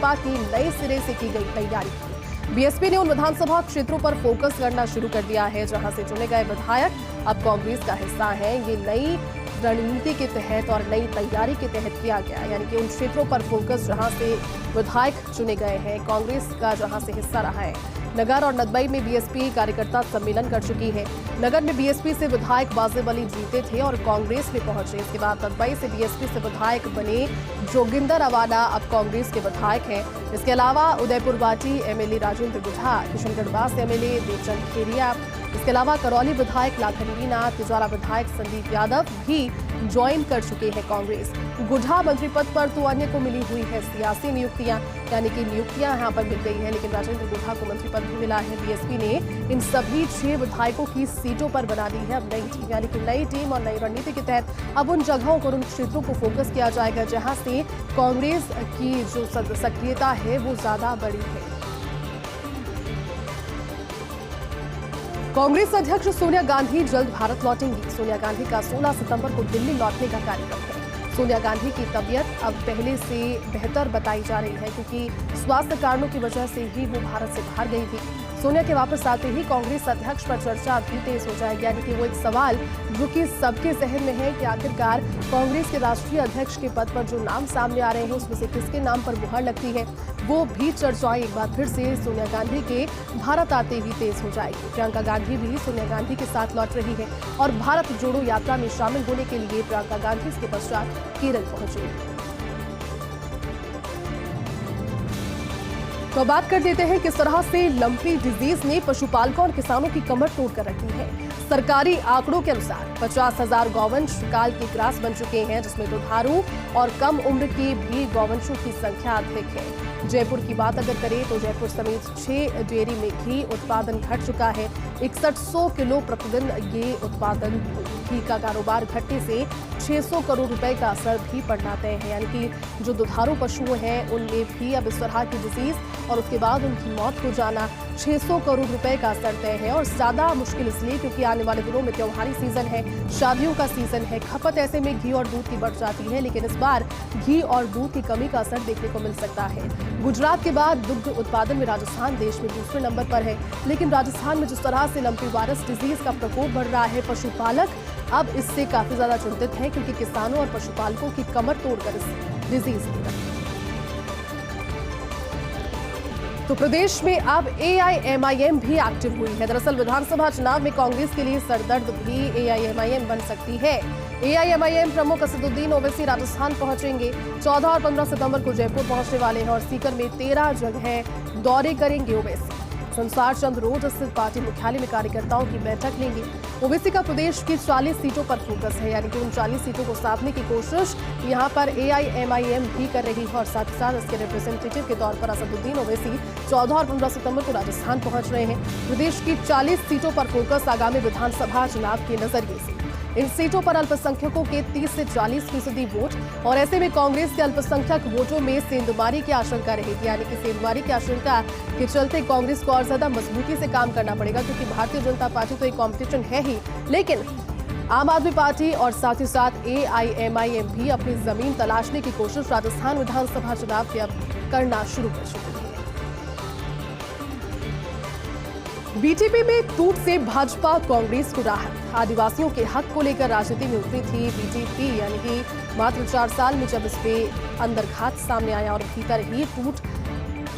भाजपा की नए सिरे से की गई तैयारी थी। बीएसपी ने उन विधानसभा क्षेत्रों पर फोकस करना शुरू कर दिया है जहां से चुने गए विधायक अब कांग्रेस का हिस्सा हैं। ये नई रणनीति के तहत और नई तैयारी के तहत किया गया, यानी कि उन क्षेत्रों पर फोकस जहां से विधायक चुने गए हैं, कांग्रेस का जहां से हिस्सा रहा है। नगर और नदबई में बीएसपी कार्यकर्ता सम्मेलन कर चुकी है। नगर में बीएसपी से विधायक वाजिब अली जीते थे और कांग्रेस में पहुंचे। इसके बाद नदबई से बीएसपी से विधायक बने जोगिंदर अवाना अब कांग्रेस के विधायक हैं। इसके अलावा उदयपुर वाटी एमएलए राजेंद्र गुझा, किशनगढ़ से एमएलए देवचंद खेरिया, इसके अलावा करौली विधायक लाखन मीणा, तिजोरा विधायक संदीप यादव भी ज्वाइन कर चुके हैं कांग्रेस। गुझा मंत्री पद पर तो अन्य को मिली हुई है सियासी नियुक्तियां, यानी कि नियुक्तियां यहां पर मिल गई है, लेकिन राजेंद्र गुझा को मंत्री पद भी मिला है। बीएसपी ने इन सभी 6 विधायकों की सीटों पर बना दी है अब नई टीम, यानी कि नई टीम और नई रणनीति के तहत अब उन जगहों पर उन क्षेत्रों को फोकस किया जाएगा जहां से कांग्रेस की जो सक्रियता है वो ज्यादा बड़ी है। कांग्रेस अध्यक्ष सोनिया गांधी जल्द भारत लौटेंगी। सोनिया गांधी का 16 सितंबर को दिल्ली लौटने का कार्यक्रम है। सोनिया गांधी की तबीयत अब पहले से बेहतर बताई जा रही है क्योंकि स्वास्थ्य कारणों की वजह से ही वो भारत से बाहर गई थी। सोनिया के वापस आते ही कांग्रेस अध्यक्ष पर चर्चा भी तेज हो जाएगी, यानी कि वो एक सवाल जो कि सबके जहन में है कि आखिरकार कांग्रेस के राष्ट्रीय अध्यक्ष के पद पर जो नाम सामने आ रहे हैं उसमें से किसके नाम पर मुहर लगती है, वो भी चर्चाएं एक बार फिर से सोनिया गांधी के भारत आते ही तेज हो जाएगी। प्रियंका गांधी भी सोनिया गांधी के साथ लौट रही है और भारत जोड़ो यात्रा में शामिल होने के लिए प्रियंका गांधी इसके पश्चात केरल पहुंचेगी। तो बात कर देते हैं किस तरह से लंपी डिजीज ने पशुपालकों और किसानों की कमर तोड़ कर रखी है। सरकारी आंकड़ों के अनुसार 50,000 गौवंश काल के ग्रास बन चुके हैं, जिसमें दुधारू और कम उम्र के भी गौवंशों की संख्या अधिक है। जयपुर की बात अगर करें तो जयपुर समेत 6 डेयरी में घी उत्पादन घट चुका है। 6100 किलो प्रतिदिन ये उत्पादन घी का कारोबार घटने से 600 करोड़ रुपए का असर भी पड़ना तय है, यानी कि जो दुधारू पशु हैं उनमें भी अब इस तरह की डिजीज और उसके बाद उनकी मौत हो जाना 600 करोड़ रुपए का असर तय है। और ज्यादा मुश्किल इसलिए क्योंकि आने वाले दिनों में त्योहारी सीजन है, शादियों का सीजन है, खपत ऐसे में घी और दूध की बढ़ जाती है, लेकिन इस बार घी और दूध की कमी का असर देखने को मिल सकता है। गुजरात के बाद दुग्ध उत्पादन में राजस्थान देश में दूसरे नंबर पर है, लेकिन राजस्थान में जिस तरह से लंपी वायरस डिजीज का प्रकोप बढ़ रहा है, पशुपालक अब इससे काफी ज्यादा चिंतित हैं क्योंकि किसानों और पशुपालकों की कमर तोड़कर इस डिजीज की। तो प्रदेश में अब एआईएमआईएम भी एक्टिव हुई है। दरअसल विधानसभा चुनाव में कांग्रेस के लिए सरदर्द भी एआईएमआईएम बन सकती है। एआईएमआईएम प्रमुख असदुद्दीन ओवैसी राजस्थान पहुंचेंगे। 14 और 15 सितंबर को जयपुर पहुंचने वाले हैं और सीकर में 13 जगह दौरे करेंगे ओवैसी। संसार चंद रोड स्थित पार्टी मुख्यालय में कार्यकर्ताओं की बैठक लेंगे। ओवैसी का प्रदेश की 40 सीटों पर फोकस है, यानी कि उन 40 सीटों को साधने की कोशिश यहां पर एआईएमआईएम भी कर रही है और साथ ही साथ इसके रिप्रेजेंटेटिव के तौर पर असदुद्दीन ओवैसी 14 और 15 सितंबर को राजस्थान पहुंच रहे हैं। प्रदेश की 40 सीटों पर फोकस आगामी विधानसभा चुनाव के नजरिए से। इन सीटों पर अल्पसंख्यकों के 30 से 40% वोट और ऐसे में कांग्रेस के अल्पसंख्यक वोटों में सेंधमारी की आशंका रहेगी, यानी कि सेंधमारी की आशंका के चलते कांग्रेस को और ज्यादा मजबूती से काम करना पड़ेगा क्योंकि भारतीय जनता पार्टी तो एक कॉम्पिटिशन है ही, लेकिन आम आदमी पार्टी और साथ ही साथ एआईएमआईएम भी अपनी जमीन तलाशने की कोशिश राजस्थान विधानसभा चुनाव के अब करना शुरू कर चुकी है। बीजेपी में टूट से भाजपा कांग्रेस को राहत। आदिवासियों के हक को लेकर राजनीति में उतरी थी बीजेपी, यानी कि मात्र 4 साल में जब इस पे अंदरघात सामने आया और भीतर ही टूट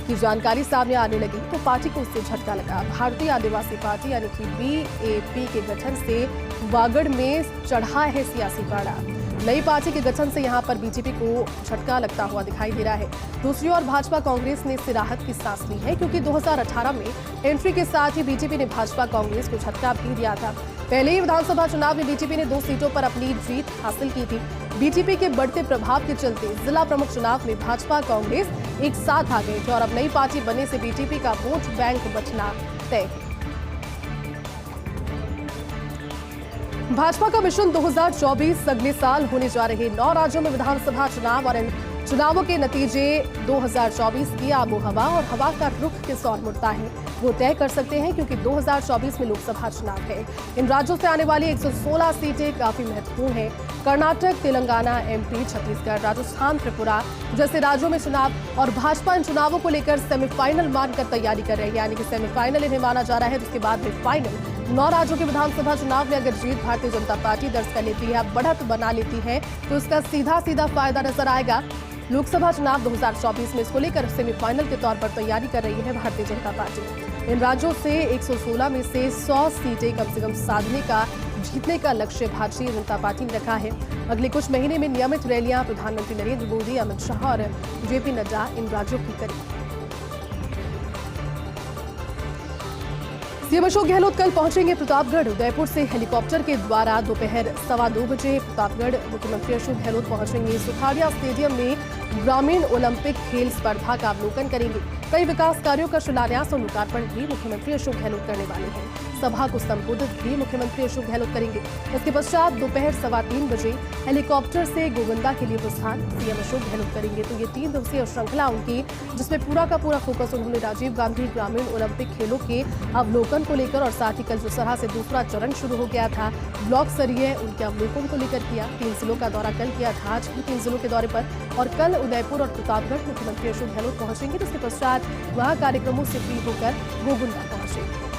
की जानकारी सामने आने लगी तो पार्टी को उससे झटका लगा। भारतीय आदिवासी पार्टी यानी कि बीएपी के गठन से वागड़ में चढ़ा है सियासी पारा। नई पार्टी के गठन से यहां पर बीजेपी को झटका लगता हुआ दिखाई दे रहा है। दूसरी ओर भाजपा कांग्रेस ने इससे राहत की सांस ली है क्योंकि 2018 में एंट्री के साथ ही बीजेपी ने भाजपा कांग्रेस को झटका भी दिया था। पहले ही विधानसभा चुनाव में बीजेपी ने 2 सीटों पर अपनी जीत हासिल की थी। बीजेपी के बढ़ते प्रभाव के चलते जिला प्रमुख चुनाव में भाजपा कांग्रेस एक साथ आ गए थे और अब नई पार्टी बनने से बीजेपी का वोट बैंक बचना तय है। भाजपा का मिशन 2024 अगले साल होने जा रहे 9 राज्यों में विधानसभा चुनाव और इन चुनावों के नतीजे 2024 की आबो हवा और हवा का रुख किस ओर मुड़ता है वो तय कर सकते हैं, क्योंकि 2024 में लोकसभा चुनाव है। इन राज्यों से आने वाली 116 सीटें काफी महत्वपूर्ण हैं। कर्नाटक, तेलंगाना, एमपी, छत्तीसगढ़, राजस्थान, त्रिपुरा जैसे राज्यों में चुनाव और भाजपा इन चुनावों को लेकर सेमीफाइनल मानकर तैयारी कर रही है, यानी कि सेमीफाइनल इन्हें माना जा रहा है। उसके बाद में फाइनल 9 राज्यों के विधानसभा चुनाव में अगर जीत भारतीय जनता पार्टी दर्ज कर लेती है, बढ़त बना लेती है, तो उसका सीधा फायदा नजर आएगा। लोकसभा चुनाव 2024 में इसको लेकर सेमीफाइनल के तौर पर तैयारी कर रही है भारतीय जनता पार्टी। इन राज्यों से 116 में से 100 सीटें कम से कम जीतने का लक्ष्य भारतीय जनता पार्टी ने रखा है। अगले कुछ महीने में नियमित रैलियां प्रधानमंत्री नरेंद्र मोदी, अमित शाह और जेपी नड्डा इन राज्यों की करेंगे। सीएम अशोक गहलोत कल पहुंचेंगे प्रतापगढ़। उदयपुर से हेलीकॉप्टर के द्वारा दोपहर 2:15 बजे प्रतापगढ़ मुख्यमंत्री अशोक गहलोत पहुंचेंगे। सुखाड़िया स्टेडियम में ग्रामीण ओलंपिक खेल स्पर्धा का अवलोकन करेंगे। कई विकास कार्यों का शिलान्यास और लोकार्पण भी मुख्यमंत्री अशोक गहलोत करने वाले हैं। सभा को संबोधित भी मुख्यमंत्री अशोक गहलोत करेंगे। इसके पश्चात दोपहर 3:15 बजे हेलीकॉप्टर से गोविंदा के लिए प्रस्थान सीएम अशोक गहलोत करेंगे। तो ये 3 दिवसीय श्रृंखला उनकी, जिसमें पूरा का पूरा फोकस उन्होंने राजीव गांधी ग्रामीण ओलंपिक खेलों के अवलोकन को लेकर और साथ ही कल जिस तरह से दूसरा चरण शुरू हो गया था ब्लॉक स्तरीय उनके अवलोकन को लेकर किया। 3 जिलों का दौरा कल किया था, आज भी 3 जिलों के दौरे पर और कल उदयपुर और प्रतापगढ़ मुख्यमंत्री अशोक गहलोत पहुंचेंगे। जिसके पश्चात वहां कार्यक्रमों से फ्री होकर गोविंदा पहुंचेंगे।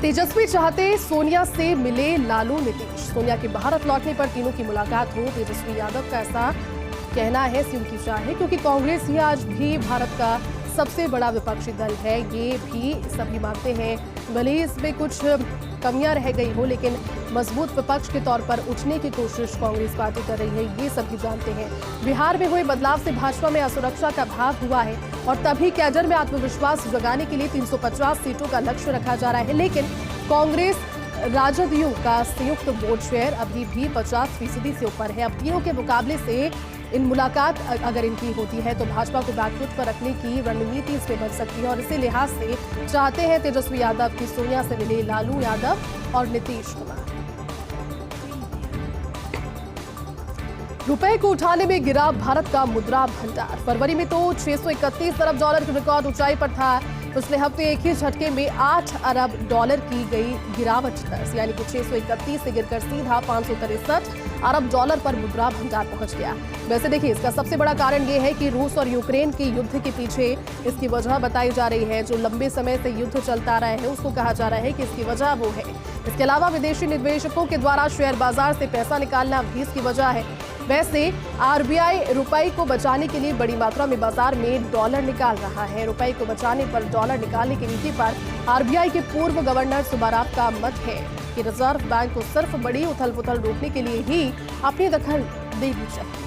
तेजस्वी चाहते सोनिया से मिले लालू नीतीश। सोनिया के भारत लौटने पर तीनों की मुलाकात हो, तेजस्वी यादव का ऐसा कहना है, ऐसी उनकी चाह है, क्योंकि कांग्रेस ही आज भी भारत का सबसे बड़ा विपक्षी दल है। ये भी सभी मानते हैं, भले ही इसमें कुछ कमियां रह गई हो, लेकिन मजबूत विपक्ष के तौर पर उठने की कोशिश कांग्रेस पार्टी कर रही है, ये सभी जानते हैं। बिहार में हुए बदलाव से भाजपा में असुरक्षा का भाव हुआ है और तभी कैडर में आत्मविश्वास जगाने के लिए 350 सीटों का लक्ष्य रखा जा रहा है। लेकिन कांग्रेस राजदयू का संयुक्त वोट शेयर अभी भी 50% से ऊपर है। अब तीनों के मुकाबले से इन मुलाकात अगर इनकी होती है तो भाजपा को बैकफुट पर रखने की रणनीति इसमें बन सकती है और इसी लिहाज से चाहते हैं तेजस्वी यादव की सोनिया से मिले लालू यादव और नीतीश कुमार। रुपए को उठाने में गिरा भारत का मुद्रा भंडार। फरवरी में तो 631 अरब डॉलर की रिकॉर्ड ऊंचाई पर था। पिछले हफ्ते एक ही झटके में 8 अरब डॉलर की गई गिरावट दर, यानी कि 631 से गिरकर सीधा 563 अरब डॉलर पर मुद्रा भंडार पहुंच गया। वैसे देखिए, इसका सबसे बड़ा कारण यह है कि रूस और यूक्रेन के युद्ध के पीछे इसकी वजह बताई जा रही है। जो लंबे समय से युद्ध चलता रहा है उसको कहा जा रहा है कि इसकी वजह वो है। इसके अलावा विदेशी निवेशकों के द्वारा शेयर बाजार से पैसा निकालना भी इसकी वजह है। वैसे आरबीआई रुपए को बचाने के लिए बड़ी मात्रा में बाजार में डॉलर निकाल रहा है। रुपए को बचाने पर डॉलर निकालने की नीति पर आरबीआई के पूर्व गवर्नर सुब्बाराव का मत है कि रिजर्व बैंक को सिर्फ बड़ी उथल-पुथल रोकने के लिए ही अपनी दखल देनी चाहिए।